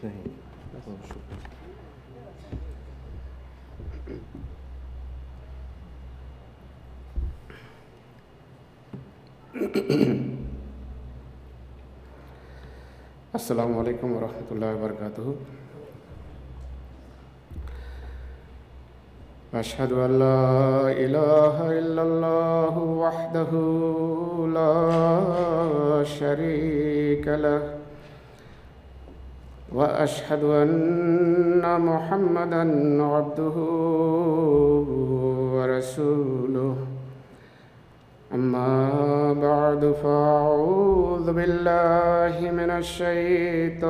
نہیں بہت شکریہ. السلام علیکم ورحمۃ اللہ وبرکاتہ. اشہد ان لا الہ الا اللہ وحدہ لا شریک لہ واشہد ان محمدا عبدہ ورسولہ. اما بعد فاعوذ باللہ من الشیطان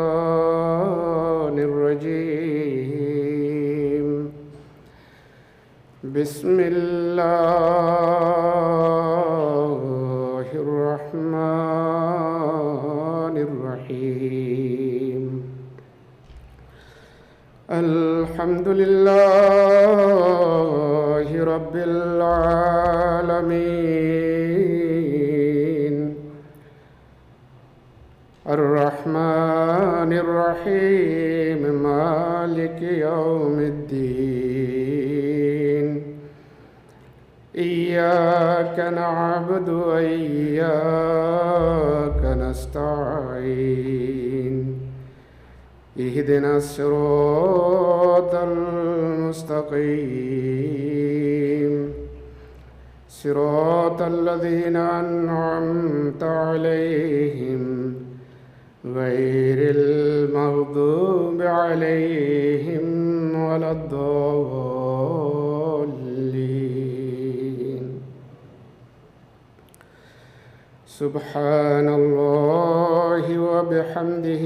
الرجیم. بسم اللہ الرحمن الرحیم. الحمد للہ رب العالمین الرحمن الرحیم مالک یوم الدین. ایاک نعبد و ایاک نستعین. اہدنا الصراط المستقیم صراط الذین انعمت علیہم غیر المغضوب علیہم ولا الضالین. سبحان اللہ وبحمدہ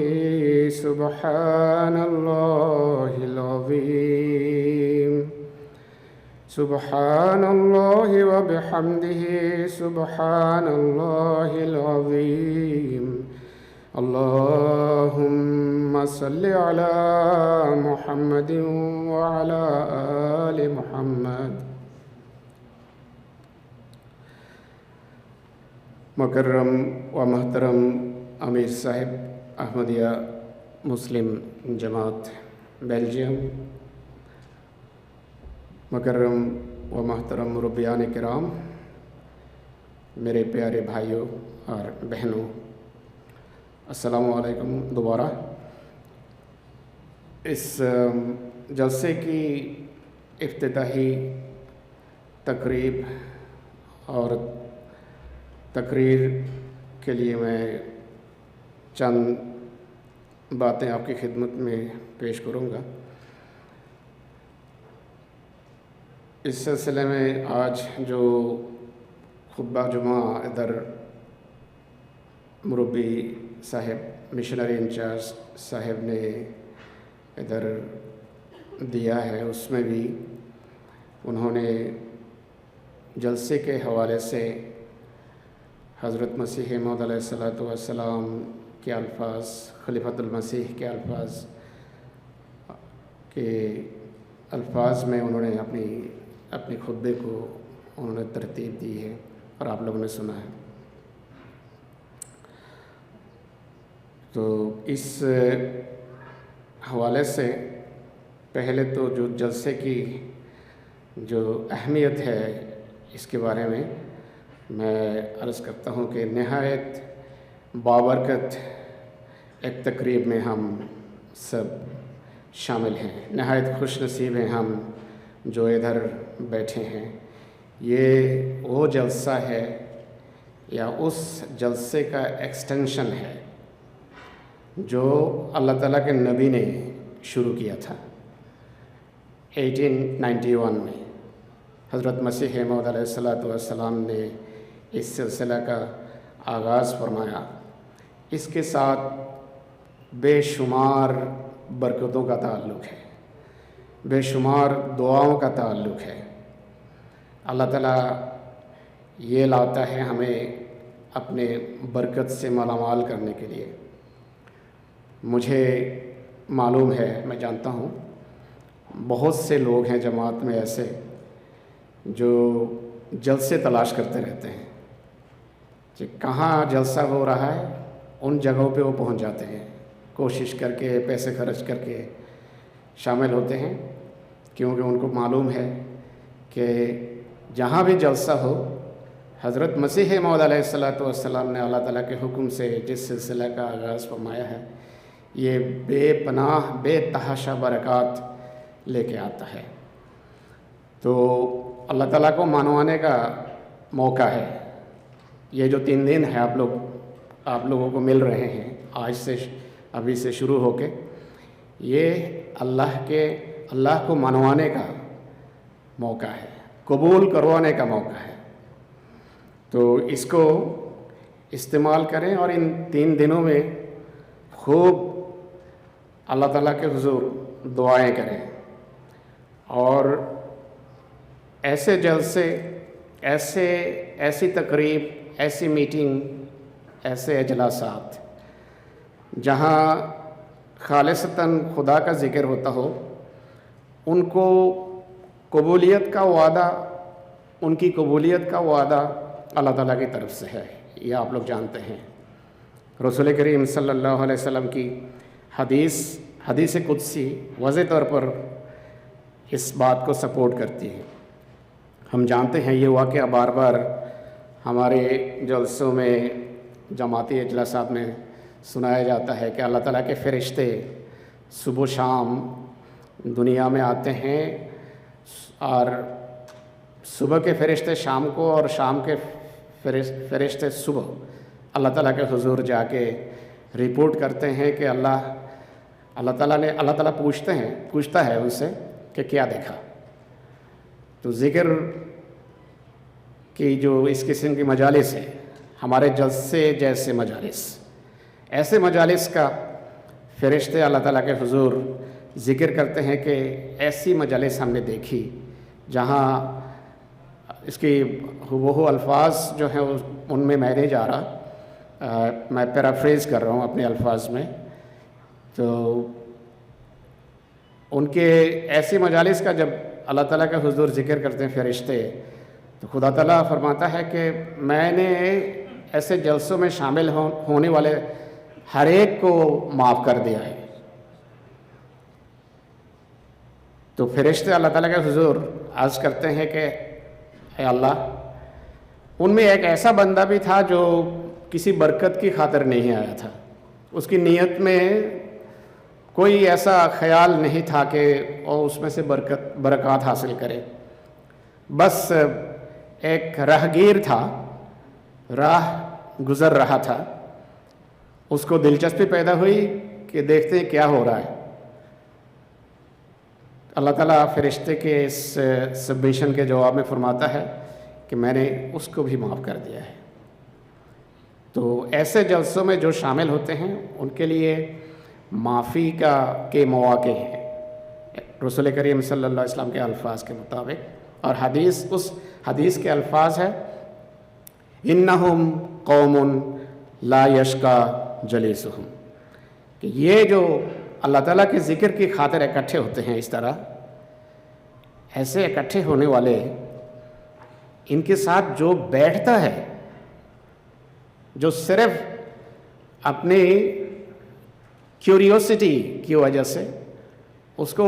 سبحان اللہ العظیم. سبحان اللہ وبحمدہ سبحان اللہ العظیم. اللہم صلی علی محمد وعلی آل محمد. مکرم و محترم امیر صاحب احمدیہ مسلم جماعت بیلجیم، مکرم و محترم مربیان کرام، میرے پیارے بھائیوں اور بہنوں، السلام علیکم دوبارہ. اس جلسے کی افتتاحی تقریب اور تقریر کے لیے میں چند باتیں آپ کی خدمت میں پیش کروں گا. اس سلسلے میں آج جو خطبہ جمعہ ادھر مربی صاحب مشنری انچارج صاحب نے ادھر دیا ہے، اس میں بھی انہوں نے جلسے کے حوالے سے حضرت مسیح موعود علیہ الصلوۃ والسلام کے الفاظ، خلیفۃ المسیح کے الفاظ میں انہوں نے اپنی خطبے کو انہوں نے ترتیب دی ہے اور آپ لوگوں نے سنا ہے. تو اس حوالے سے پہلے تو جو جلسے کی جو اہمیت ہے اس کے بارے میں میں عرض کرتا ہوں کہ نہایت بابرکت ایک تقریب میں ہم سب شامل ہیں. نہایت خوش نصیب ہیں ہم جو ادھر بیٹھے ہیں. یہ وہ جلسہ ہے یا اس جلسے کا ایکسٹینشن ہے جو اللہ تعالیٰ کے نبی نے شروع کیا تھا 1891 میں. حضرت مسیح موعود علیہ السلام نے اس سلسلہ کا آغاز فرمایا. اس کے ساتھ بے شمار برکتوں کا تعلق ہے، بے شمار دعاؤں کا تعلق ہے. اللہ تعالیٰ یہ لاتا ہے ہمیں اپنے برکت سے مالا مال کرنے کے لیے. مجھے معلوم ہے، میں جانتا ہوں بہت سے لوگ ہیں جماعت میں ایسے جو جلسے تلاش کرتے رہتے ہیں کہ کہاں جلسہ ہو رہا ہے، ان جگہوں پہ وہ پہنچ جاتے ہیں. کوشش کر کے پیسے خرچ کر کے شامل ہوتے ہیں، کیونکہ ان کو معلوم ہے کہ جہاں بھی جلسہ ہو، حضرت مسیح موعود علیہ الصلوۃ والسلام نے اللہ تعالیٰ کے حکم سے جس سلسلہ کا آغاز فرمایا ہے، یہ بے پناہ بے تحاشا برکات لے کے آتا ہے۔ تو اللہ تعالیٰ کو منوانے کا موقع ہے۔ یہ جو 3 دن ہے آپ لوگوں کو مل رہے ہیں ابھی سے شروع ہو کے، یہ اللہ کو منوانے کا موقع ہے، قبول کروانے کا موقع ہے۔ تو اس کو استعمال کریں اور ان 3 دنوں میں خوب اللہ تعالیٰ کے حضور دعائیں کریں، اور ایسے جلسے، ایسی تقریب، ایسی میٹنگ، ایسے اجلاسات جہاں خالصتاً خدا کا ذکر ہوتا ہو، ان کو قبولیت کا وعدہ، ان کی قبولیت کا وعدہ اللہ تعالیٰ کی طرف سے ہے، یہ آپ لوگ جانتے ہیں۔ رسول کریم صلی اللہ علیہ وسلم کی حدیث قدسی واضح طور پر اس بات کو سپورٹ کرتی ہے۔ ہم جانتے ہیں یہ واقعہ بار بار ہمارے جلسوں میں، جماعتی اجلاسات میں سنایا جاتا ہے کہ اللہ تعالیٰ کے فرشتے صبح و شام دنیا میں آتے ہیں، اور صبح کے فرشتے شام کو اور شام کے فرشتے صبح اللہ تعالیٰ کے حضور جا کے رپورٹ کرتے ہیں کہ اللہ تعالیٰ پوچھتا ہے ان سے کہ کیا دیکھا۔ تو ذکر کی جو اس قسم کی مجالس ہے، ہمارے جلسے جیسے مجالس، ایسے مجالس کا فرشتے اللہ تعالیٰ کے حضور ذکر کرتے ہیں کہ ایسی مجالس ہم نے دیکھی جہاں اس کی وہ الفاظ جو ہیں ان میں نہیں جا رہا، میں پیرافریز کر رہا ہوں اپنے الفاظ میں۔ تو ان کے ایسی مجالس کا جب اللہ تعالیٰ کا حضور ذکر کرتے ہیں فرشتے، تو خدا تعالیٰ فرماتا ہے کہ میں نے ایسے جلسوں میں شامل ہونے والے ہر ایک کو معاف کر دیا ہے۔ تو فرشتے اللہ تعالیٰ کے حضور عرض کرتے ہیں کہ اے اللہ، ان میں ایک ایسا بندہ بھی تھا جو کسی برکت کی خاطر نہیں آیا تھا، اس کی نیت میں کوئی ایسا خیال نہیں تھا کہ وہ اس میں سے برکات حاصل کرے، بس ایک راہگیر تھا، راہ گزر رہا تھا، اس کو دلچسپی پیدا ہوئی کہ دیکھتے ہیں کیا ہو رہا ہے۔ اللہ تعالیٰ فرشتے کے اس سبمیشن کے جواب میں فرماتا ہے کہ میں نے اس کو بھی معاف کر دیا ہے۔ تو ایسے جلسوں میں جو شامل ہوتے ہیں ان کے لیے معافی کے مواقع ہیں، رسول کریم صلی اللہ علیہ وسلم کے الفاظ کے مطابق، اور اس حدیث کے الفاظ ہے انہم قوم لا یشقا جلیسہم، کہ یہ جو اللہ تعالیٰ کے ذکر کی خاطر اکٹھے ہوتے ہیں، اس طرح ایسے اکٹھے ہونے والے، ان کے ساتھ جو بیٹھتا ہے، جو صرف اپنی کیوریوسٹی کی وجہ سے اس کو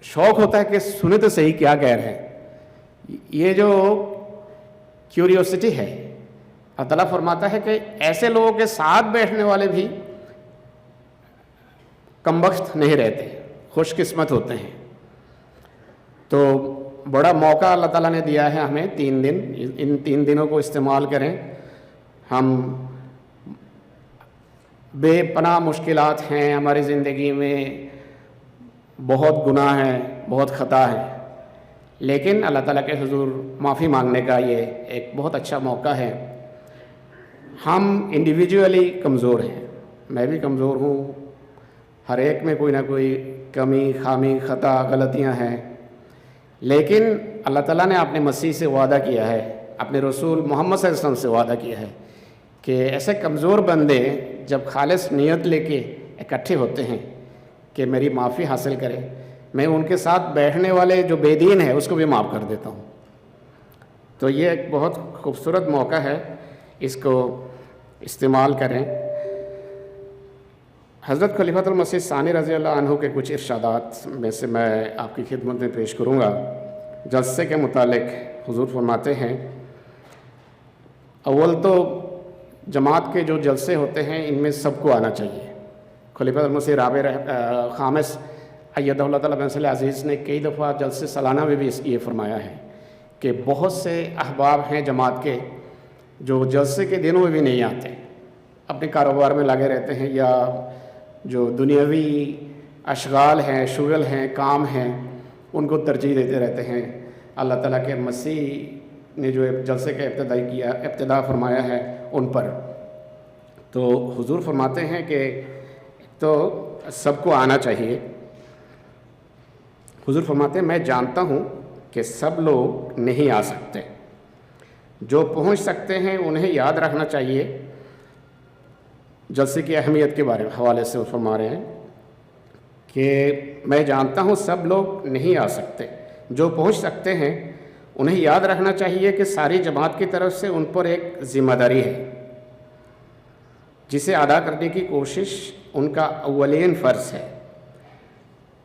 شوق ہوتا ہے کہ سنے تو صحیح کیا کہہ رہے ہیں، یہ جو کیوریوسٹی ہے، اللہ تعالیٰ فرماتا ہے کہ ایسے لوگوں کے ساتھ بیٹھنے والے بھی کمبخت نہیں رہتے، خوش قسمت ہوتے ہیں۔ تو بڑا موقع اللہ تعالیٰ نے دیا ہے ہمیں 3 دن، ان 3 دنوں کو استعمال کریں۔ ہم بے پناہ مشکلات ہیں ہماری زندگی میں، بہت گناہ ہیں، بہت خطا ہے، لیکن اللہ تعالیٰ کے حضور معافی مانگنے کا یہ ایک بہت اچھا موقع ہے۔ ہم انڈیویجولی کمزور ہیں، میں بھی کمزور ہوں، ہر ایک میں کوئی نہ کوئی کمی، خامی، خطا، غلطیاں ہیں، لیکن اللہ تعالیٰ نے اپنے مسیح سے وعدہ کیا ہے، اپنے رسول محمد صلی اللہ علیہ وسلم سے وعدہ کیا ہے کہ ایسے کمزور بندے جب خالص نیت لے کے اکٹھے ہوتے ہیں کہ میری معافی حاصل کریں، میں ان کے ساتھ بیٹھنے والے جو بے دین ہے اس کو بھی معاف کر دیتا ہوں۔ تو یہ ایک بہت خوبصورت موقع ہے، اس کو استعمال کریں۔ حضرت خلیفۃ المسیح ثانی رضی اللہ عنہ کے کچھ ارشادات میں سے میں آپ کی خدمت میں پیش کروں گا۔ جلسے کے متعلق حضور فرماتے ہیں، اول تو جماعت کے جو جلسے ہوتے ہیں ان میں سب کو آنا چاہیے۔ خلیفۃ المسیح رابع خامس ایدہ اللہ تعالیٰ بن عزیز نے کئی دفعہ جلسے سالانہ میں بھی یہ فرمایا ہے کہ بہت سے احباب ہیں جماعت کے جو جلسے کے دنوں میں بھی نہیں آتے، اپنے کاروبار میں لگے رہتے ہیں یا جو دنیاوی اشغال ہیں، شغل ہیں، کام ہیں، ان کو ترجیح دیتے رہتے ہیں۔ اللہ تعالیٰ کے مسیح نے جو جلسے کا ابتدا فرمایا ہے ان پر، تو حضور فرماتے ہیں کہ تو سب کو آنا چاہیے۔ حضور فرماتے ہیں، میں جانتا ہوں کہ سب لوگ نہیں آ سکتے، جو پہنچ سکتے ہیں انہیں یاد رکھنا چاہیے۔ جلسے کی اہمیت کے بارے میں حوالے سے وہ فرما رہے ہیں کہ میں جانتا ہوں سب لوگ نہیں آ سکتے، جو پہنچ سکتے ہیں انہیں یاد رکھنا چاہیے کہ ساری جماعت کی طرف سے ان پر ایک ذمہ داری ہے جسے ادا کرنے کی کوشش ان کا اولین فرض ہے۔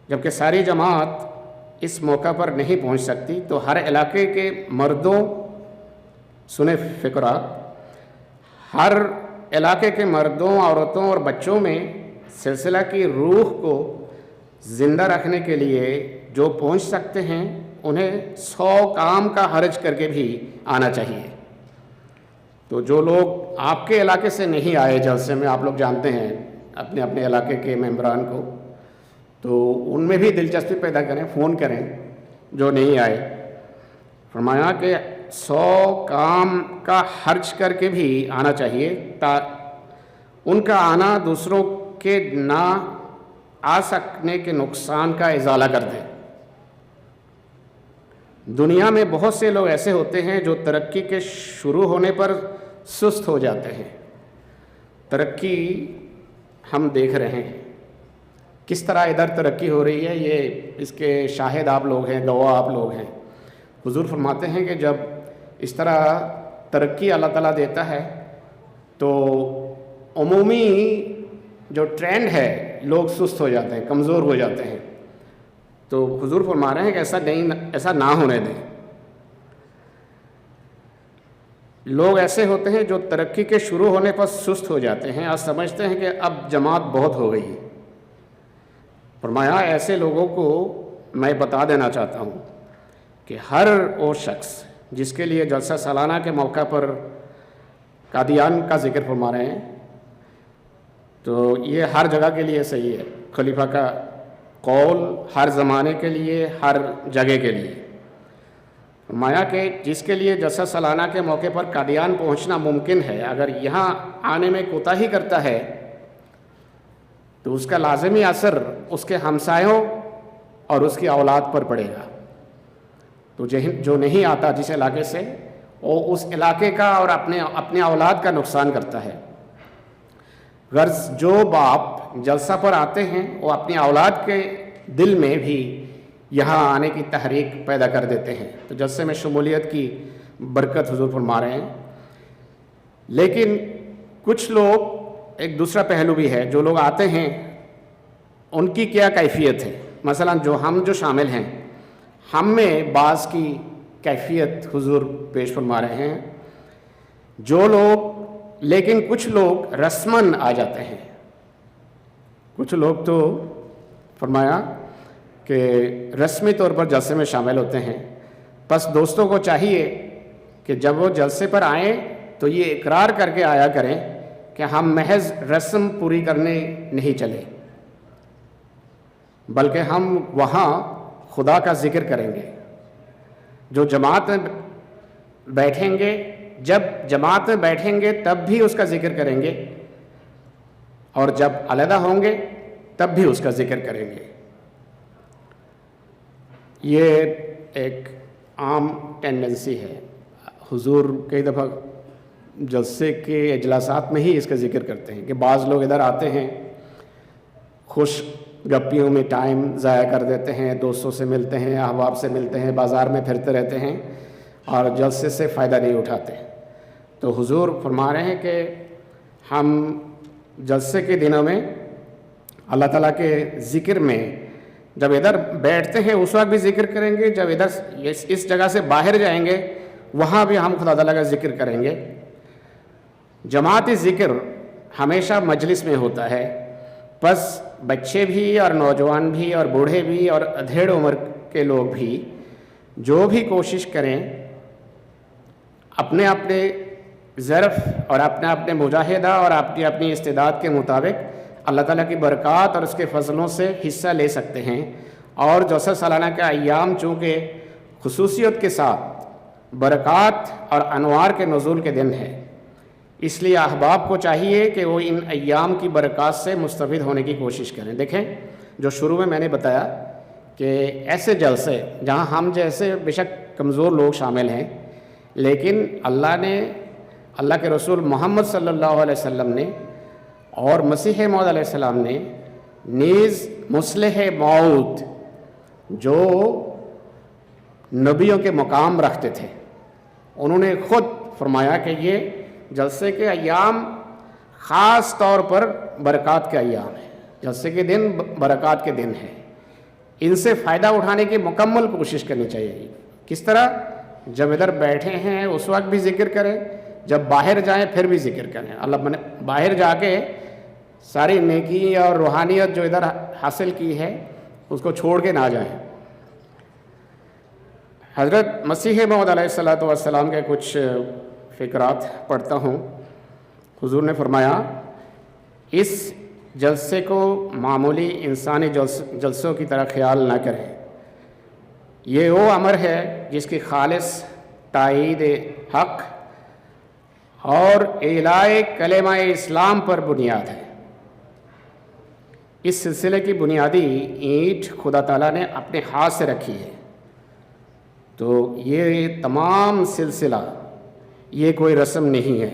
جبکہ ساری جماعت اس موقع پر نہیں پہنچ سکتی تو ہر علاقے کے مردوں، سنیں فقرا، ہر علاقے کے مردوں، عورتوں اور بچوں میں سلسلہ کی روح کو زندہ رکھنے کے لیے جو پہنچ سکتے ہیں انہیں 100 کام کا حرج کر کے بھی آنا چاہیے۔ تو جو لوگ آپ کے علاقے سے نہیں آئے جلسے میں، آپ لوگ جانتے ہیں اپنے اپنے علاقے کے ممبران کو، تو ان میں بھی دلچسپی پیدا کریں، فون کریں جو نہیں آئے۔ فرمایا کہ 100 کام کا حرج کر کے بھی آنا چاہیے، ان کا آنا دوسروں کے نہ آ سکنے کے نقصان کا ازالہ کر دے۔ دنیا میں بہت سے لوگ ایسے ہوتے ہیں جو ترقی کے شروع ہونے پر سست ہو جاتے ہیں۔ ترقی ہم دیکھ رہے ہیں کس طرح ادھر ترقی ہو رہی ہے، یہ اس کے شاہد آپ لوگ ہیں، گواہ آپ لوگ ہیں۔ حضور فرماتے ہیں کہ جب اس طرح ترقی اللہ تعالیٰ دیتا ہے تو عمومی جو ٹرینڈ ہے لوگ سست ہو جاتے ہیں، کمزور ہو جاتے ہیں۔ تو حضور فرما رہے ہیں کہ ایسا نہ ہونے دیں۔ لوگ ایسے ہوتے ہیں جو ترقی کے شروع ہونے پر سست ہو جاتے ہیں اور سمجھتے ہیں کہ اب جماعت بہت ہو گئی ہے۔ فرمایا ایسے لوگوں کو میں بتا دینا چاہتا ہوں کہ ہر وہ شخص جس کے لیے جلسہ سالانہ کے موقع پر قادیان کا ذکر فرما رہے ہیں، تو یہ ہر جگہ کے لیے صحیح ہے۔ خلیفہ کا قول ہر زمانے کے لیے، ہر جگہ کے لیے۔ فرمایا کہ جس کے لیے جلسہ سالانہ کے موقع پر قادیان پہنچنا ممکن ہے، اگر یہاں آنے میں کوتاہی کرتا ہے تو اس کا لازمی اثر اس کے ہمسایوں اور اس کی اولاد پر پڑے گا۔ تو جو نہیں آتا جس علاقے سے، وہ اس علاقے کا اور اپنے اولاد کا نقصان کرتا ہے۔ غرض جو باپ جلسہ پر آتے ہیں وہ اپنی اولاد کے دل میں بھی یہاں آنے کی تحریک پیدا کر دیتے ہیں۔ تو جلسے میں شمولیت کی برکت حضور فرما رہے ہیں۔ لیکن کچھ لوگ، ایک دوسرا پہلو بھی ہے، جو لوگ آتے ہیں ان کی کیا کیفیت ہے۔ مثلا جو شامل ہیں، ہم میں بعض کی کیفیت حضور پیش فرما رہے ہیں۔ لیکن کچھ لوگ رسماً آ جاتے ہیں۔ کچھ لوگ تو فرمایا کہ رسمی طور پر جلسے میں شامل ہوتے ہیں، بس دوستوں کو چاہیے کہ جب وہ جلسے پر آئیں تو یہ اقرار کر کے آیا کریں کہ ہم محض رسم پوری کرنے نہیں چلے، بلکہ ہم وہاں خدا کا ذکر کریں گے۔ جو جماعت میں بیٹھیں گے، جب جماعت میں بیٹھیں گے تب بھی اس کا ذکر کریں گے، اور جب علیحدہ ہوں گے تب بھی اس کا ذکر کریں گے۔ یہ ایک عام ٹینڈنسی ہے۔ حضور کئی دفعہ جلسے کے اجلاسات میں ہی اس کا ذکر کرتے ہیں کہ بعض لوگ ادھر آتے ہیں، خوش گپیوں میں ٹائم ضائع کر دیتے ہیں، دوستوں سے ملتے ہیں، احباب سے ملتے ہیں، بازار میں پھرتے رہتے ہیں اور جلسے سے فائدہ نہیں اٹھاتے۔ تو حضور فرما رہے ہیں کہ ہم جلسے کے دنوں میں اللہ تعالیٰ کے ذکر میں جب ادھر بیٹھتے ہیں اس وقت بھی ذکر کریں گے، جب ادھر اس جگہ سے باہر جائیں گے وہاں بھی ہم خدا تعالیٰ کا ذکر کریں گے۔ جماعتی ذکر ہمیشہ مجلس میں ہوتا ہے، بس بچے بھی اور نوجوان بھی اور بوڑھے بھی اور ادھیڑ عمر کے لوگ بھی جو بھی کوشش کریں اپنے اپنے ظرف اور اپنے اپنے مجاہدہ اور اپنی اپنی استعداد کے مطابق اللہ تعالیٰ کی برکات اور اس کے فضلوں سے حصہ لے سکتے ہیں۔ اور جلسہ سالانہ کا ایام چونکہ خصوصیت کے ساتھ برکات اور انوار کے نزول کے دن ہے، اس لیے احباب کو چاہیے کہ وہ ان ایام کی برکات سے مستفید ہونے کی کوشش کریں۔ دیکھیں، جو شروع میں نے بتایا کہ ایسے جلسے جہاں ہم جیسے بے شک کمزور لوگ شامل ہیں، لیکن اللہ کے رسول محمد صلی اللہ علیہ وسلم نے اور مسیح موعود علیہ السلام نے نیز مصلح موعود جو نبیوں کے مقام رکھتے تھے، انہوں نے خود فرمایا کہ یہ جلسے کے ایام خاص طور پر برکات کے ایام ہیں، جلسے کے دن برکات کے دن ہیں، ان سے فائدہ اٹھانے کی مکمل کوشش کرنی چاہیے۔ کس طرح؟ جب ادھر بیٹھے ہیں اس وقت بھی ذکر کریں، جب باہر جائیں پھر بھی ذکر کریں۔ اللہ نے باہر جا کے ساری نیکی اور روحانیت جو ادھر حاصل کی ہے اس کو چھوڑ کے نہ جائیں۔ حضرت مسیح موعود علیہ السلام کے کچھ فقرات پڑھتا ہوں۔ حضور نے فرمایا، اس جلسے کو معمولی انسانی جلسوں کی طرح خیال نہ کریں، یہ وہ امر ہے جس کی خالص تائید حق اور اعلاء کلمہ اسلام پر بنیاد ہے۔ اس سلسلے کی بنیادی اینٹ خدا تعالیٰ نے اپنے ہاتھ سے رکھی ہے، تو یہ تمام سلسلہ یہ کوئی رسم نہیں ہے،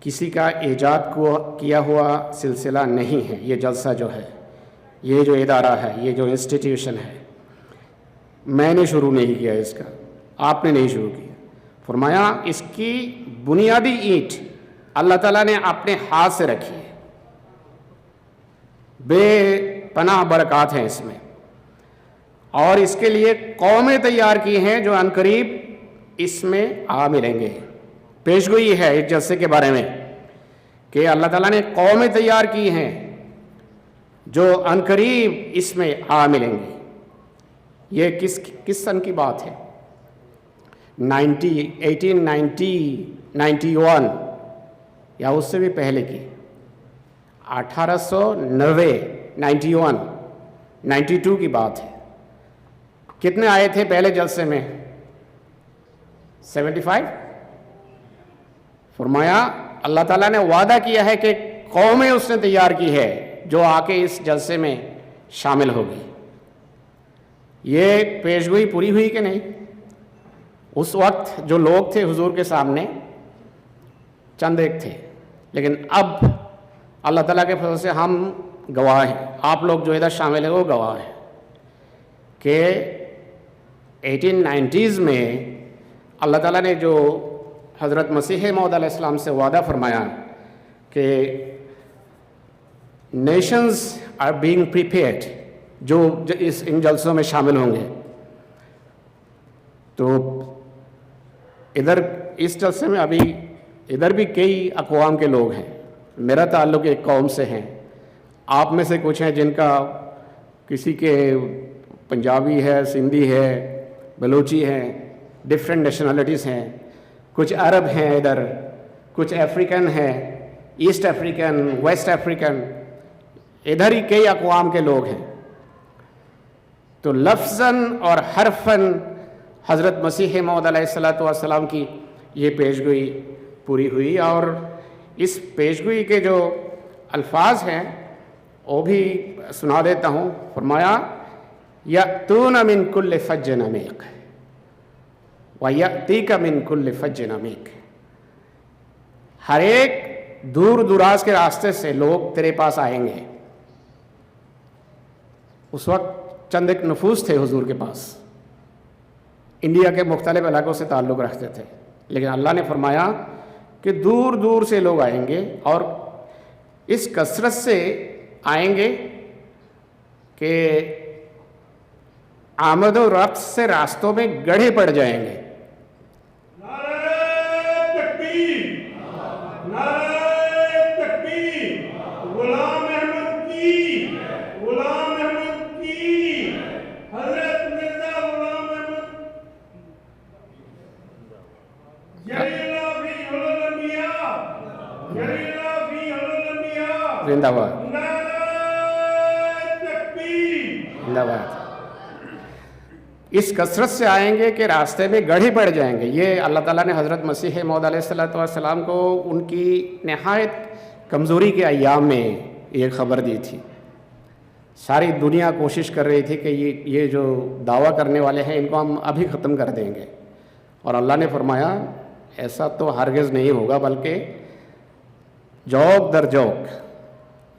کسی کا ایجاد کیا ہوا سلسلہ نہیں ہے۔ یہ جلسہ جو ہے، یہ جو ادارہ ہے، یہ جو انسٹیٹیوشن ہے، میں نے شروع نہیں کیا اس کا، آپ نے نہیں شروع کیا۔ فرمایا اس کی بنیادی اینٹ اللہ تعالیٰ نے اپنے ہاتھ سے رکھی ہے، بے پناہ برکات ہیں اس میں، اور اس کے لیے قومیں تیار کی ہیں جو عنقریب اس میں آ ملیں گے۔ پیشگوئی ہے اس جلسے کے بارے میں کہ اللہ تعالیٰ نے قومیں تیار کی ہیں جو عنقریب اس میں آ ملیں گے۔ یہ کس سن کی بات ہے؟ 1891 یا اس سے بھی پہلے کی، 1890 92 کی بات ہے۔ کتنے آئے تھے پہلے جلسے میں؟ 75۔ فرمایا اللہ تعالیٰ نے وعدہ کیا ہے کہ قومیں اس نے تیار کی ہے جو آ کے اس جلسے میں شامل ہوگی۔ یہ پیشگوئی پوری ہوئی کہ نہیں؟ اس وقت جو لوگ تھے حضور کے سامنے چند ایک تھے، لیکن اب اللہ تعالیٰ کے فضل سے ہم گواہ ہیں، آپ لوگ جو ادھر شامل ہیں وہ گواہ ہیں کہ 1890s میں اللہ تعالیٰ نے جو حضرت مسیح موعود علیہ السلام سے وعدہ فرمایا کہ نیشنز آر بینگ پریپیئرڈ، جو ان جلسوں میں شامل ہوں گے، تو ادھر اس جلسے میں ابھی ادھر بھی کئی اقوام کے لوگ ہیں، میرا تعلق ایک قوم سے ہیں، آپ میں سے کچھ ہیں جن کا کسی کے پنجابی ہے، سندھی ہے، بلوچی ہے، ڈفرینٹ نیشنلٹیز ہیں، کچھ عرب ہیں ادھر، کچھ افریقن ہیں، ایسٹ افریقن، ویسٹ افریقن، ادھر ہی کئی اقوام کے لوگ ہیں۔ تو لفظاً اور حرفاً حضرت مسیح موعود علیہ السلام کی یہ پیشگوئی پوری ہوئی، اور اس پیشگوئی کے جو الفاظ ہیں وہ بھی سنا دیتا ہوں۔ فرمایا یأتون من کل فج عمیق ویأتیک من کل فج عمیق، ہر ایک دور دراز کے راستے سے لوگ تیرے پاس آئیں گے۔ اس وقت چند ایک نفوس تھے حضور کے پاس، انڈیا کے مختلف علاقوں سے تعلق رکھتے تھے، لیکن اللہ نے فرمایا کہ دور دور سے لوگ آئیں گے، اور اس کثرت سے آئیں گے کہ آمد و رفت سے راستوں میں گڑھے پڑ جائیں گے. زندہ باد زندہ باد. اس کثرت سے آئیں گے کہ راستے میں گڑھے پڑ جائیں گے. یہ اللہ تعالیٰ نے حضرت مسیح موعود علیہ السلام کو ان کی نہایت کمزوری کے ایام میں یہ خبر دی تھی. ساری دنیا کوشش کر رہی تھی کہ یہ جو دعویٰ کرنے والے ہیں ان کو ہم ابھی ختم کر دیں گے، اور اللہ نے فرمایا ایسا تو ہرگز نہیں ہوگا، بلکہ جوک در جوک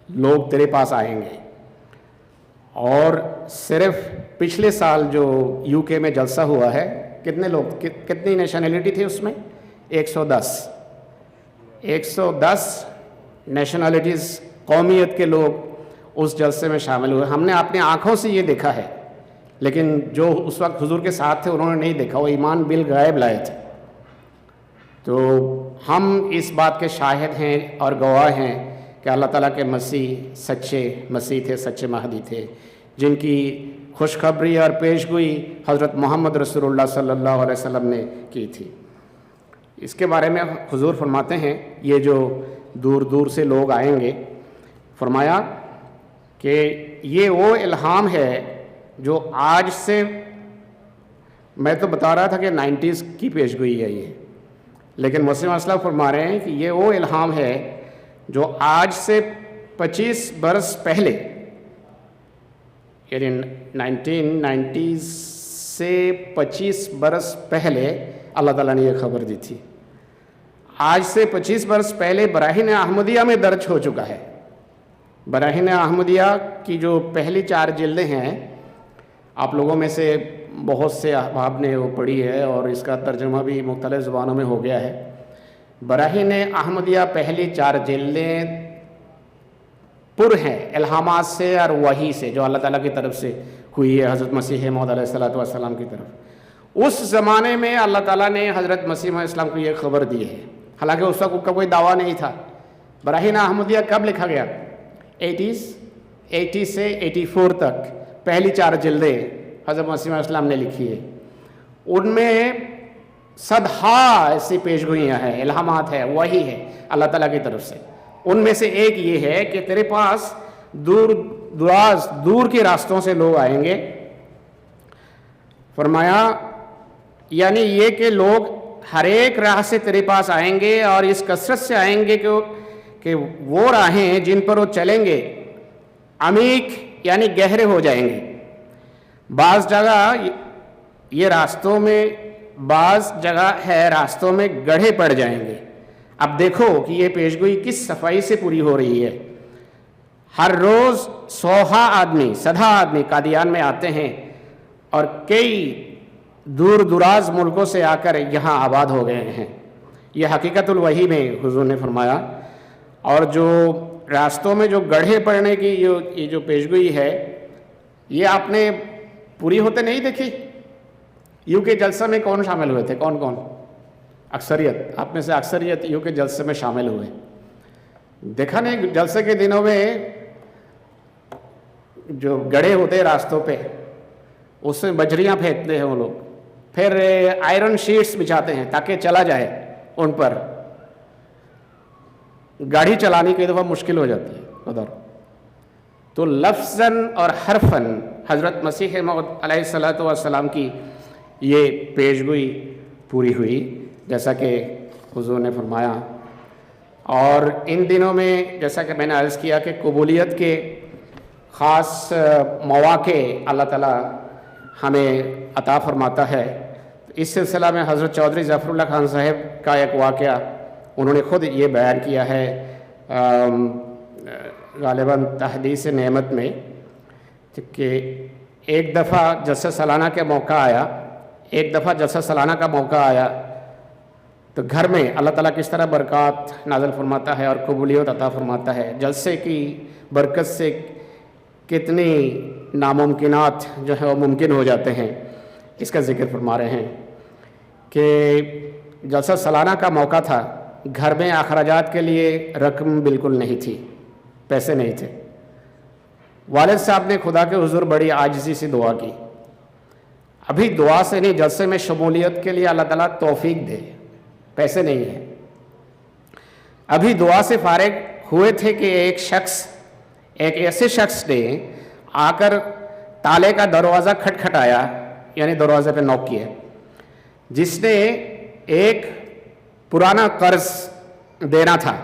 لوگ تیرے پاس آئیں گے. اور صرف پچھلے سال جو یو کے میں جلسہ ہوا ہے، کتنے لوگ، کتنی نیشنلٹی تھی اس میں؟ 110 نیشنلٹیز، قومیت کے لوگ اس جلسے میں شامل ہوئے. ہم نے اپنی آنکھوں سے یہ دیکھا ہے، لیکن جو اس وقت حضور کے ساتھ تھے انہوں نے نہیں دیکھا، وہ ایمان بالغیب لائے تھے. تو ہم اس بات کے شاہد ہیں اور گواہ ہیں کہ اللہ تعالیٰ کے مسیح سچے مسیح تھے، سچے مہدی تھے، جن کی خوشخبری اور پیشگوئی حضرت محمد رسول اللہ صلی اللہ علیہ وسلم نے کی تھی. اس کے بارے میں حضور فرماتے ہیں یہ جو دور دور سے لوگ آئیں گے، فرمایا کہ یہ وہ الہام ہے جو آج سے، میں تو بتا رہا تھا کہ 90s کی پیشگوئی ہے یہ، لیکن مسلم اسلام فرما رہے ہیں کہ یہ وہ الہام ہے جو آج سے 25 برس پہلے، یعنی 1990s سے 25 برس پہلے اللہ تعالیٰ نے یہ خبر دی تھی. آج سے 25 برس پہلے براہین احمدیہ میں درج ہو چکا ہے. براہین احمدیہ کی جو پہلی 4 جلدیں ہیں، آپ لوگوں میں سے بہت سے احباب نے وہ پڑھی ہے اور اس کا ترجمہ بھی مختلف زبانوں میں ہو گیا ہے. براہین احمدیہ پہلی 4 جلدیں پر ہیں الہامات سے اور وحی سے جو اللہ تعالیٰ کی طرف سے ہوئی ہے حضرت مسیح موعود علیہ السلام کی طرف. اس زمانے میں اللہ تعالیٰ نے حضرت مسیح علیہ السلام کو یہ خبر دی ہے، حالانکہ اس وقت کا کوئی دعویٰ نہیں تھا. براہین احمدیہ کب لکھا گیا؟ 80 سے 84 تک پہلی 4 جلدیں حضرت مسیح علیہ السلام نے لکھی ہے. ان میں صدہا ایسی پیشگوئیاں ہیں، الہامات ہے، وحی ہے اللہ تعالیٰ کی طرف سے. ان میں سے ایک یہ ہے کہ تیرے پاس دور کے راستوں سے لوگ آئیں گے. فرمایا یعنی یہ کہ لوگ ہر ایک راہ سے تیرے پاس آئیں گے، اور اس کثرت سے آئیں گے کہ وہ راہیں جن پر وہ چلیں گے عمیق یعنی گہرے ہو جائیں گے. بعض جگہ یہ راستوں میں، بعض جگہ ہے راستوں میں گڑھے پڑ جائیں گے. اب دیکھو کہ یہ پیشگوئی کس صفائی سے پوری ہو رہی ہے. ہر روز 100 آدمی قادیان میں آتے ہیں، اور کئی دور دراز ملکوں سے آ کر یہاں آباد ہو گئے ہیں. یہ حقیقت الوحی میں حضور نے فرمایا. اور جو راستوں میں جو گڑھے پڑنے کی یہ جو پیشگوئی ہے، یہ آپ نے پوری ہوتے نہیں دیکھی. یو کے جلسہ میں کون شامل ہوئے تھے؟ کون؟ اکثریت، آپ میں سے اکثریت یو کے جلسے میں شامل ہوئے. دیکھا نہیں جلسے کے دنوں میں جو گڑھے ہوتے راستوں پہ، اس میں بجریاں پھینکتے ہیں وہ لوگ، پھر آئرن شیٹس بچھاتے ہیں تاکہ چلا جائے ان پر. گاڑی چلانے کی دفعہ مشکل ہو جاتی ہے ادھر. تو لفظاً اور حرفاً حضرت مسیح موعود علیہ السلام کی یہ پیشگوئی پوری ہوئی جیسا کہ حضور نے فرمایا. اور ان دنوں میں جیسا کہ میں نے عرض کیا کہ قبولیت کے خاص مواقع اللہ تعالیٰ ہمیں عطا فرماتا ہے. اس سلسلہ میں حضرت چودھری ظفر اللہ خان صاحب کا ایک واقعہ انہوں نے خود یہ بیان کیا ہے غالباً تحدیث نعمت میں، کہ ایک دفعہ جلسہ سالانہ کا موقع آیا تو گھر میں اللہ تعالیٰ کس طرح برکات نازل فرماتا ہے اور قبولیت عطا فرماتا ہے، جلسے کی برکت سے کتنی ناممکنات جو ہے وہ ممکن ہو جاتے ہیں، اس کا ذکر فرما رہے ہیں کہ جلسہ سالانہ کا موقع تھا، گھر میں اخراجات کے لیے رقم بالکل نہیں تھی، پیسے نہیں تھے۔ والد صاحب نے خدا کے حضور بڑی عاجزی سے دعا کی، ابھی دعا سے نہیں، جلسے میں شمولیت کے لیے اللہ تعالیٰ توفیق دے، پیسے نہیں ہیں۔ ابھی دعا سے فارغ ہوئے تھے کہ ایک ایسے شخص نے آ کر تالے کا دروازہ کھٹکھٹایا، یعنی دروازے پہ نوک کیا، جس نے ایک پرانا قرض دینا تھا۔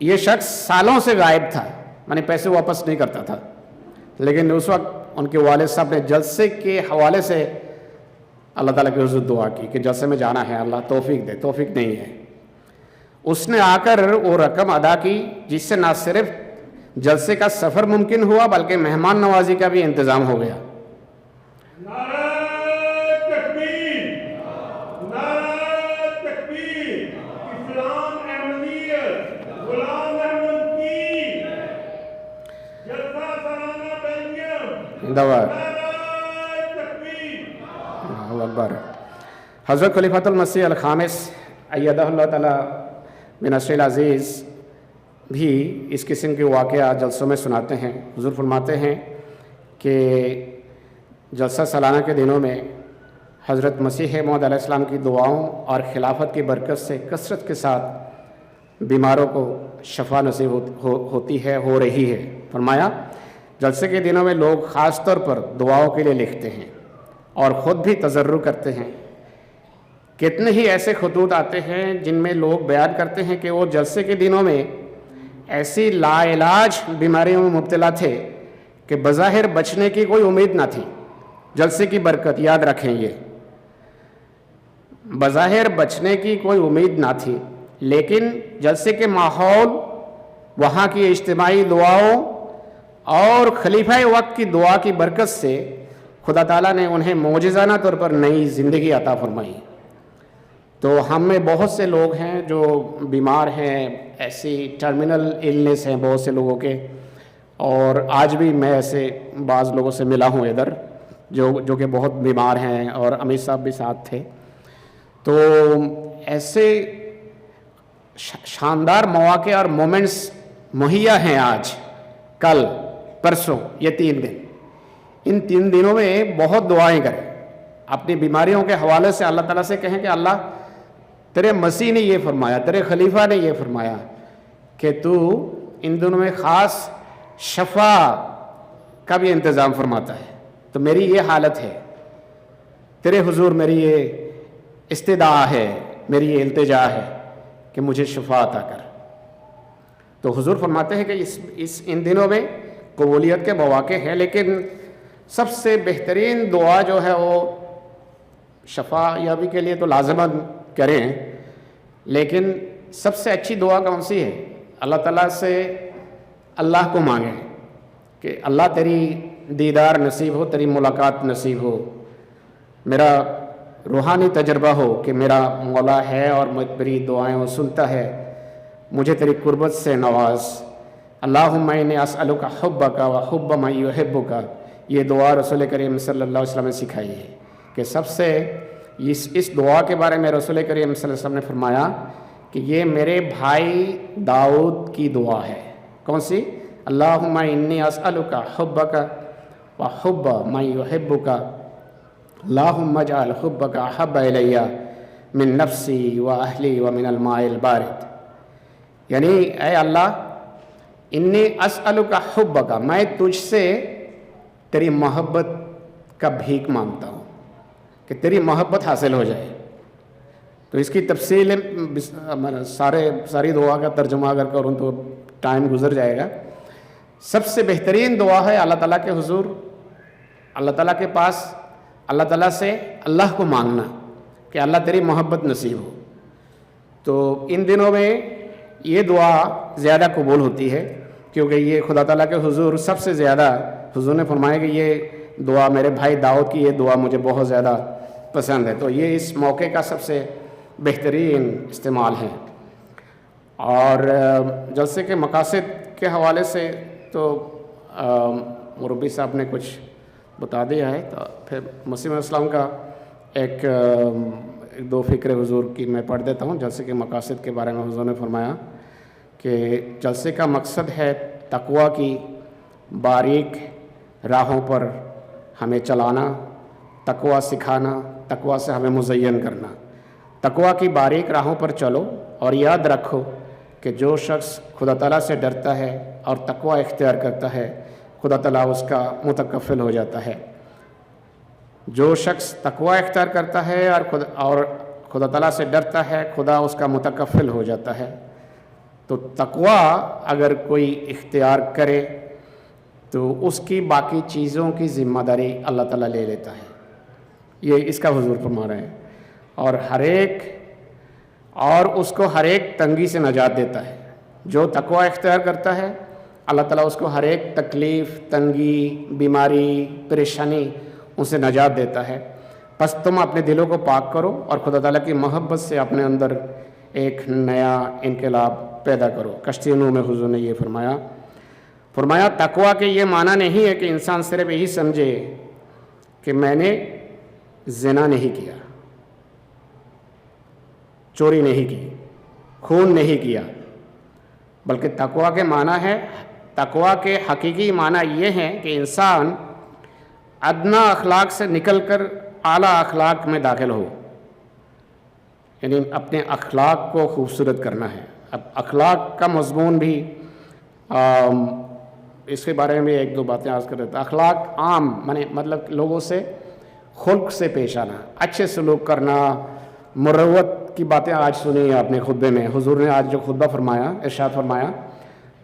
یہ شخص سالوں سے غائب تھا، یعنی پیسے واپس نہیں کرتا تھا، لیکن اس وقت ان کے والد صاحب نے جلسے کے حوالے سے اللہ تعالیٰ کے حضور دعا کی کہ جلسے میں جانا ہے، اللہ توفیق دے، توفیق نہیں ہے۔ اس نے آ کر وہ رقم ادا کی، جس سے نہ صرف جلسے کا سفر ممکن ہوا بلکہ مہمان نوازی کا بھی انتظام ہو گیا۔ حضرت خلیفۃ المسیح الخامس ایدہ اللہ تعالیٰ بنصر العزیز بھی اس قسم کے واقعہ جلسوں میں سناتے ہیں۔ حضور فرماتے ہیں کہ جلسہ سالانہ کے دنوں میں حضرت مسیح موعود علیہ السلام کی دعاؤں اور خلافت کی برکت سے کثرت کے ساتھ بیماروں کو شفا نصیب ہوتی ہے، ہو رہی ہے۔ فرمایا جلسے کے دنوں میں لوگ خاص طور پر دعاؤں کے لیے لکھتے ہیں اور خود بھی تضرع کرتے ہیں۔ کتنے ہی ایسے خطوط آتے ہیں جن میں لوگ بیان کرتے ہیں کہ وہ جلسے کے دنوں میں ایسی لا علاج بیماریوں میں مبتلا تھے کہ بظاہر بچنے کی کوئی امید نہ تھی۔ جلسے کی برکت یاد رکھیں، یہ بظاہر بچنے کی کوئی امید نہ تھی، لیکن جلسے کے ماحول، وہاں کی اجتماعی دعاؤں اور خلیفہ وقت کی دعا کی برکت سے خدا تعالیٰ نے انہیں معجزانہ طور پر نئی زندگی عطا فرمائی۔ تو ہم میں بہت سے لوگ ہیں جو بیمار ہیں، ایسی ٹرمینل النس ہیں بہت سے لوگوں کے، اور آج بھی میں ایسے بعض لوگوں سے ملا ہوں ادھر جو کہ بہت بیمار ہیں، اور امیر صاحب بھی ساتھ تھے۔ تو ایسے شاندار مواقع اور مومنٹس مہیا ہیں آج، کل، پرسوں، یہ 3 دن۔ ان 3 دنوں میں بہت دعائیں کریں، اپنی بیماریوں کے حوالے سے اللہ تعالیٰ سے کہیں کہ اللہ تیرے مسیح نے یہ فرمایا، تیرے خلیفہ نے یہ فرمایا کہ تو ان دنوں میں خاص شفا کا بھی انتظام فرماتا ہے، تو میری یہ حالت ہے، تیرے حضور میری یہ استدعا ہے، میری یہ التجا ہے کہ مجھے شفا عطا کر۔ تو حضور فرماتے ہیں کہ ان دنوں میں قبولیت کے مواقع ہیں، لیکن سب سے بہترین دعا جو ہے وہ شفا یابی کے لیے تو لازماً کریں، لیکن سب سے اچھی دعا کون سی ہے؟ اللہ تعالیٰ سے اللہ کو مانگیں کہ اللہ تیری دیدار نصیب ہو، تیری ملاقات نصیب ہو، میرا روحانی تجربہ ہو کہ میرا مولا ہے اور میری دعائیں وہ سنتا ہے، مجھے تیری قربت سے نواز۔ اللہم انی اسألک حبک و حب من یحبک، یہ دعا رسول کریم صلی اللہ علیہ وسلم نے سکھائی ہے کہ سب سے اس دعا کے بارے میں رسول کریم صلی اللہ علیہ وسلم نے فرمایا کہ یہ میرے بھائی داؤد کی دعا ہے۔ کون سی؟ اللہم انی اسألک حبک و حب من یحبک، اللہم اجعل حبک احب الی من نفسی و اہلی و من الماء البارد، یعنی اے اللہ انی اسألک حبک، میں تجھ سے تیری محبت کا بھیک مانگتا ہوں کہ تیری محبت حاصل ہو جائے۔ تو اس کی تفصیل ساری دعا کا ترجمہ اگر کروں تو ٹائم گزر جائے گا۔ سب سے بہترین دعا ہے اللہ تعالیٰ کے حضور، اللہ تعالیٰ کے پاس، اللہ تعالیٰ سے اللہ کو مانگنا کہ اللہ تیری محبت نصیب ہو۔ تو ان دنوں میں یہ دعا زیادہ قبول ہوتی ہے، کیونکہ یہ خدا تعالیٰ کے حضور سب سے زیادہ، حضور نے فرمایا کہ یہ دعا میرے بھائی داؤد کی یہ دعا مجھے بہت زیادہ پسند ہے، تو یہ اس موقع کا سب سے بہترین استعمال ہے۔ اور جلسے کے مقاصد کے حوالے سے تو مربی صاحب نے کچھ بتا دیا ہے، تو پھر مسیح علیہ السلام کا ایک دو فکر حضور کی میں پڑھ دیتا ہوں۔ جلسے کے مقاصد کے بارے میں حضور نے فرمایا کہ جلسے کا مقصد ہے تقویٰ کی باریک راہوں پر ہمیں چلانا، تقویٰ سکھانا، تقویٰ سے ہمیں مزین کرنا۔ تقویٰ کی باریک راہوں پر چلو اور یاد رکھو کہ جو شخص خدا تعالیٰ سے ڈرتا ہے اور تقویٰ اختیار کرتا ہے، خدا تعالیٰ اس کا متکفل ہو جاتا ہے۔ جو شخص تقویٰ اختیار کرتا ہے اور خدا تعالیٰ سے ڈرتا ہے، خدا اس کا متکفل ہو جاتا ہے۔ تو تقویٰ اگر کوئی اختیار کرے تو اس کی باقی چیزوں کی ذمہ داری اللہ تعالیٰ لے لیتا ہے، یہ اس کا حضور فرما رہے ہیں، اور اس کو ہر ایک تنگی سے نجات دیتا ہے۔ جو تقویٰ اختیار کرتا ہے، اللہ تعالیٰ اس کو ہر ایک تکلیف، تنگی، بیماری، پریشانی ان سے نجات دیتا ہے۔ پس تم اپنے دلوں کو پاک کرو اور خدا تعالیٰ کی محبت سے اپنے اندر ایک نیا انقلاب پیدا کرو۔ کشتی نوح میں حضور نے یہ فرمایا تقویٰ کے یہ معنی نہیں ہے کہ انسان صرف یہی سمجھے کہ میں نے زنا نہیں کیا، چوری نہیں کی، خون نہیں کیا، بلکہ تقویٰ کے معنی ہے، تقویٰ کے حقیقی معنی یہ ہے کہ انسان ادنا اخلاق سے نکل کر اعلیٰ اخلاق میں داخل ہو، یعنی اپنے اخلاق کو خوبصورت کرنا ہے۔ اب اخلاق کا مضمون بھی اس کے بارے میں ایک دو باتیں عرض کر دیتا۔ اخلاق عام مطلب لوگوں سے خلق سے پیش آنا، اچھے سلوک کرنا، مروت کی باتیں آج سنی آپ نے خطبے میں، حضور نے آج جو خطبہ فرمایا، ارشاد فرمایا،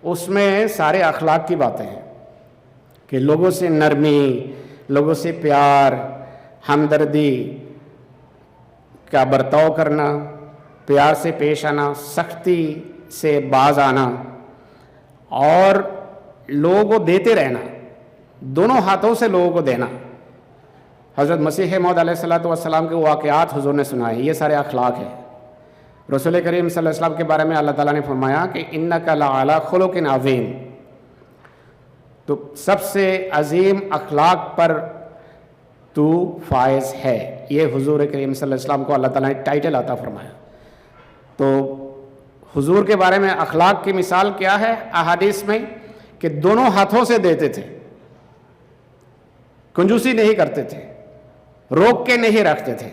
اس میں سارے اخلاق کی باتیں ہیں کہ لوگوں سے نرمی، لوگوں سے پیار، ہمدردی کا برتاؤ کرنا، پیار سے پیش آنا، سختی سے باز آنا، اور لوگوں کو دیتے رہنا، دونوں ہاتھوں سے لوگوں کو دینا۔ حضرت مسیح موعود علیہ السلام کے واقعات حضور نے سنائے، یہ سارے اخلاق ہیں۔ رسول کریم صلی اللہ علیہ وسلم کے بارے میں اللہ تعالیٰ نے فرمایا کہ انک لعلی خلق عظیم، تو سب سے عظیم اخلاق پر تو فائز ہے، یہ حضور کریم صلی اللہ علیہ وسلم کو اللہ تعالیٰ نے ٹائٹل عطا فرمایا۔ تو حضور کے بارے میں اخلاق کی مثال کیا ہے احادیث میں؟ کہ دونوں ہاتھوں سے دیتے تھے، کنجوسی نہیں کرتے تھے، روک کے نہیں رکھتے تھے۔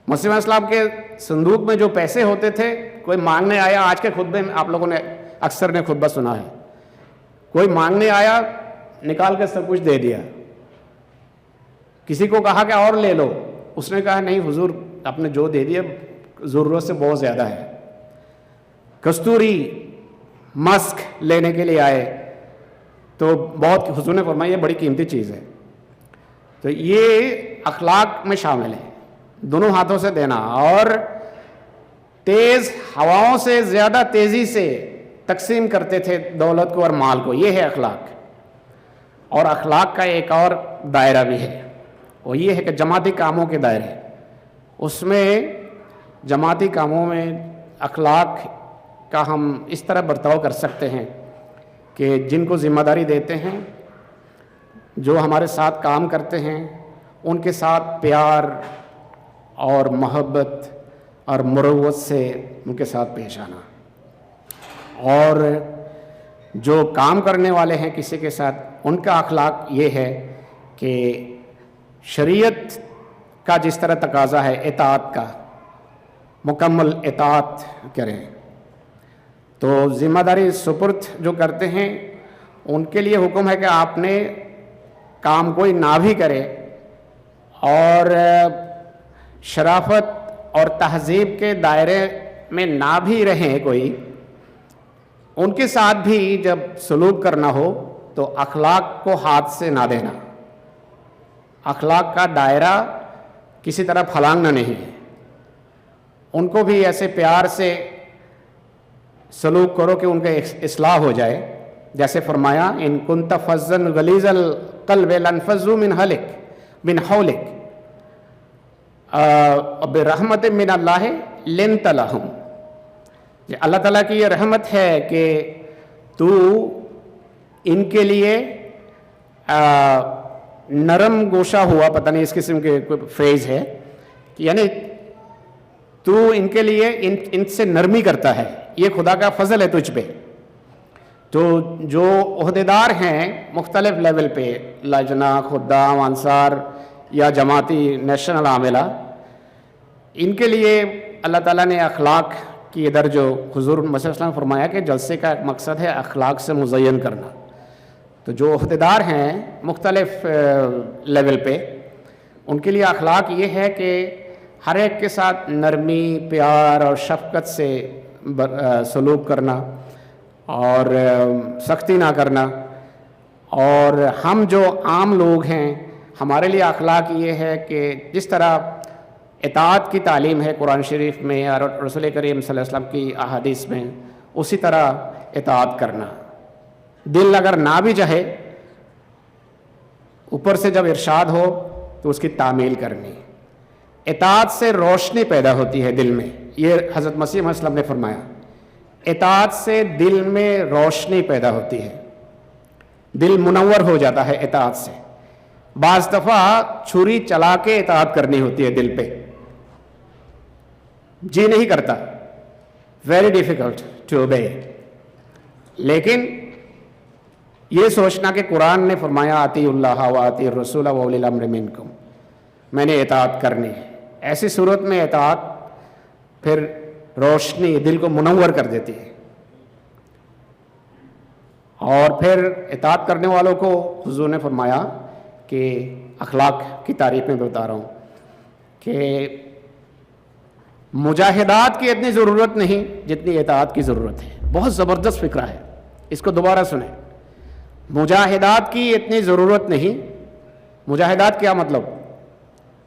مسیح علیہ السلام کے صندوق میں جو پیسے ہوتے تھے، کوئی مانگنے آیا، آج کے خطبے میں آپ لوگوں نے اکثر نے خطبہ سنا ہے، کوئی مانگنے آیا نکال کے سب کچھ دے دیا، کسی کو کہا کہ اور لے لو، اس نے کہا نہیں حضور آپ نے جو دے دیا ضرورت سے بہت زیادہ ہے۔ کستوری مسک لینے کے لیے آئے تو بہت، حضور نے فرمایا یہ بڑی قیمتی چیز ہے۔ تو یہ اخلاق میں شامل ہے، دونوں ہاتھوں سے دینا، اور تیز ہواؤں سے زیادہ تیزی سے تقسیم کرتے تھے دولت کو اور مال کو، یہ ہے اخلاق۔ اور اخلاق کا ایک اور دائرہ بھی ہے، وہ یہ ہے کہ جماعتی کاموں کے دائرے، اس میں جماعتی کاموں میں اخلاق کا ہم اس طرح برتاؤ کر سکتے ہیں کہ جن کو ذمہ داری دیتے ہیں، جو ہمارے ساتھ کام کرتے ہیں، ان کے ساتھ پیار اور محبت اور مروت سے ان کے ساتھ پیش آنا، اور جو کام کرنے والے ہیں کسی کے ساتھ، ان کا اخلاق یہ ہے کہ شریعت کا جس طرح تقاضا ہے اطاعت کا، مکمل اطاعت کریں۔ تو ذمہ داری سپرد جو کرتے ہیں ان کے لیے حکم ہے کہ آپ نے کام کوئی نہ بھی کرے اور شرافت اور تہذیب کے دائرے میں نہ بھی رہیں کوئی، ان کے ساتھ بھی جب سلوک کرنا ہو تو اخلاق کو ہاتھ سے نہ دینا، اخلاق کا دائرہ کسی طرح پھلانگنا نہیں ہے، ان کو بھی ایسے پیار سے سلوک کرو کہ ان کا اصلاح ہو جائے۔ جیسے فرمایا ان کنت فظا غلیظ القلب لانفضوا من حولک، برحمت من اللہ لنت لہم، یہ اللہ تعالیٰ کی یہ رحمت ہے کہ تو ان کے لیے نرم گوشہ ہوا، پتہ نہیں اس قسم کے کوئی فریز ہے، یعنی تو ان کے لیے ان سے نرمی کرتا ہے، یہ خدا کا فضل ہے تجھ پہ۔ تو جو عہدیدار ہیں مختلف لیول پہ، لجنہ، خدام، انصار یا جماعتی نیشنل عاملہ، ان کے لیے اللہ تعالیٰ نے اخلاق کی ادھر جو حضور صلی اللہ علیہ وسلم نے فرمایا کہ جلسے کا ایک مقصد ہے اخلاق سے مزین کرنا۔ تو جو عہدیدار ہیں مختلف لیول پہ، ان کے لیے اخلاق یہ ہے کہ ہر ایک کے ساتھ نرمی، پیار اور شفقت سے سلوک کرنا اور سختی نہ کرنا۔ اور ہم جو عام لوگ ہیں، ہمارے لیے اخلاق یہ ہے کہ جس طرح اطاعت کی تعلیم ہے قرآن شریف میں اور رسول کریم صلی اللہ علیہ وسلم کی احادیث میں، اسی طرح اطاعت کرنا۔ دل اگر نہ بھی چاہے، اوپر سے جب ارشاد ہو تو اس کی تعمیل کرنی۔ اطاعت سے روشنی پیدا ہوتی ہے دل میں، یہ حضرت مسیح علیہ السلام نے فرمایا، اطاعت سے دل میں روشنی پیدا ہوتی ہے، دل منور ہو جاتا ہے اطاعت سے۔ بعض دفعہ چھری چلا کے اطاعت کرنی ہوتی ہے دل پہ، جی نہیں کرتا، ویری ڈیفیکلٹ ٹو اوبے، لیکن یہ سوچنا کہ قرآن نے فرمایا اطیعوا اللہ و اطیعوا الرسول و اولی الامر منکم، میں نے اطاعت کرنی ہے، ایسی صورت میں اطاعت پھر روشنی دل کو منور کر دیتی ہے۔ اور پھر اطاعت کرنے والوں کو حضور نے فرمایا کہ اخلاق کی تعریف میں بتا رہا ہوں کہ مجاہدات کی اتنی ضرورت نہیں جتنی اطاعت کی ضرورت ہے۔ بہت زبردست فکرہ ہے، اس کو دوبارہ سنیں۔ مجاہدات کی اتنی ضرورت نہیں۔ مجاہدات کیا مطلب؟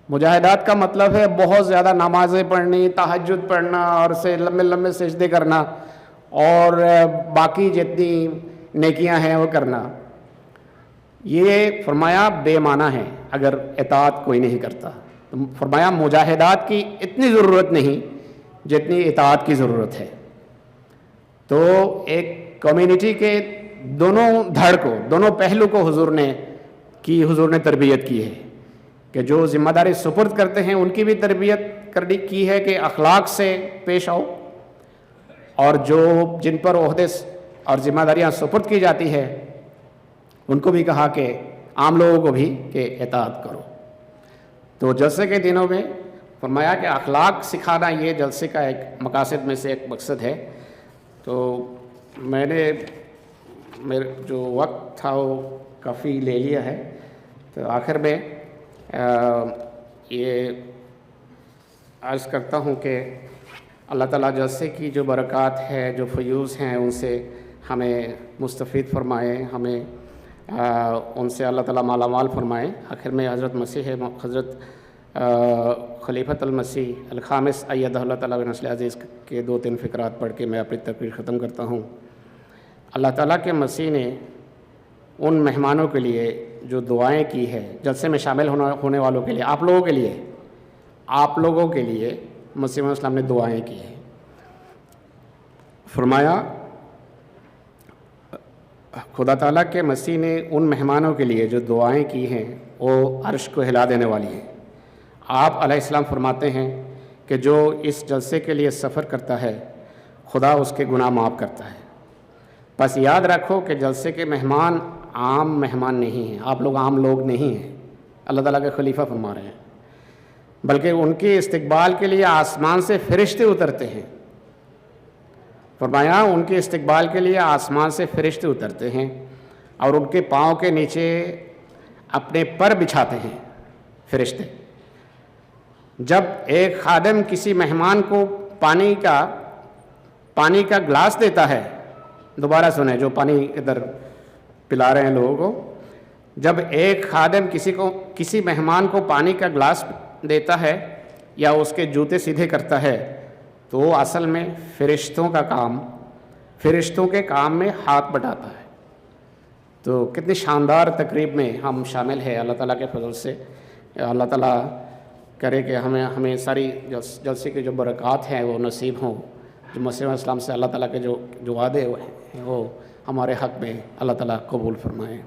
مجاہدات کا مطلب ہے بہت زیادہ نمازیں پڑھنی، تہجد پڑھنا اور سے لمبے لمبے سجدے کرنا اور باقی جتنی نیکیاں ہیں وہ کرنا۔ یہ فرمایا بے معنی ہے اگر اطاعت کوئی نہیں کرتا۔ تو فرمایا مجاہدات کی اتنی ضرورت نہیں جتنی اطاعت کی ضرورت ہے۔ تو ایک کمیونٹی کے دونوں دھڑ کو، دونوں پہلو کو حضور نے تربیت کی ہے کہ جو ذمہ داری سپرد کرتے ہیں ان کی بھی تربیت کرنی کی ہے کہ اخلاق سے پیش آؤ، اور جو جن پر عہدے اور ذمہ داریاں سپرد کی جاتی ہے ان کو بھی کہا کہ عام لوگوں کو بھی کہ اطاعت کرو۔ تو جلسے کے دنوں میں فرمایا کہ اخلاق سکھانا یہ جلسے کا ایک مقاصد میں سے ایک مقصد ہے۔ تو میں نے میرے جو وقت تھا وہ کافی لے لیا ہے، تو آخر میں یہ عرض کرتا ہوں کہ اللہ تعالیٰ جلسے کی جو برکات ہے، جو فیوز ہیں، ان سے ہمیں مستفید فرمائے، ہمیں ان سے اللہ تعالیٰ مالا مال فرمائے۔ آخر میں حضرت خلیفۃ المسیح الخامس ایدہ اللہ تعالیٰ بنصر عزیز کے 2-3 فقرات پڑھ کے میں اپنی تقریر ختم کرتا ہوں۔ اللہ تعالیٰ کے مسیح نے ان مہمانوں کے لیے جو دعائیں کی ہے، جلسے میں شامل ہونے والوں کے لیے، آپ لوگوں کے لیے مسیح علیہ السلام نے دعائیں کی ہیں۔ فرمایا خدا تعالیٰ کے مسیح نے ان مہمانوں کے لیے جو دعائیں کی ہیں وہ عرش کو ہلا دینے والی ہیں۔ آپ علیہ السلام فرماتے ہیں کہ جو اس جلسے کے لیے سفر کرتا ہے خدا اس کے گناہ معاف کرتا ہے۔ بس یاد رکھو کہ جلسے کے مہمان عام مہمان نہیں ہیں، آپ لوگ عام لوگ نہیں ہیں، اللہ تعالیٰ کے خلیفہ فرما رہے ہیں، بلکہ ان کے استقبال کے لیے آسمان سے فرشتے اترتے ہیں۔ فرمایا ان کے استقبال کے لیے آسمان سے فرشتے اترتے ہیں اور ان کے پاؤں کے نیچے اپنے پر بچھاتے ہیں فرشتے۔ جب ایک خادم کسی مہمان کو پانی کا گلاس دیتا ہے، دوبارہ سنیں جو پانی ادھر پلا رہے ہیں لوگوں کو، جب ایک خادم کسی مہمان کو پانی کا گلاس دیتا ہے یا اس کے جوتے سیدھے کرتا ہے تو وہ اصل میں فرشتوں کے کام میں ہاتھ بٹاتا ہے۔ تو کتنی شاندار تقریب میں ہم شامل ہیں اللہ تعالیٰ کے فضل سے۔ اللہ تعالیٰ کرے کہ ہمیں ساری جلسے کی جو برکات ہیں وہ نصیب ہوں، جو مسیح اسلام سے اللہ تعالیٰ کے جو وعدے ہیں وہ ہمارے حق میں اللہ تعالیٰ قبول فرمائے۔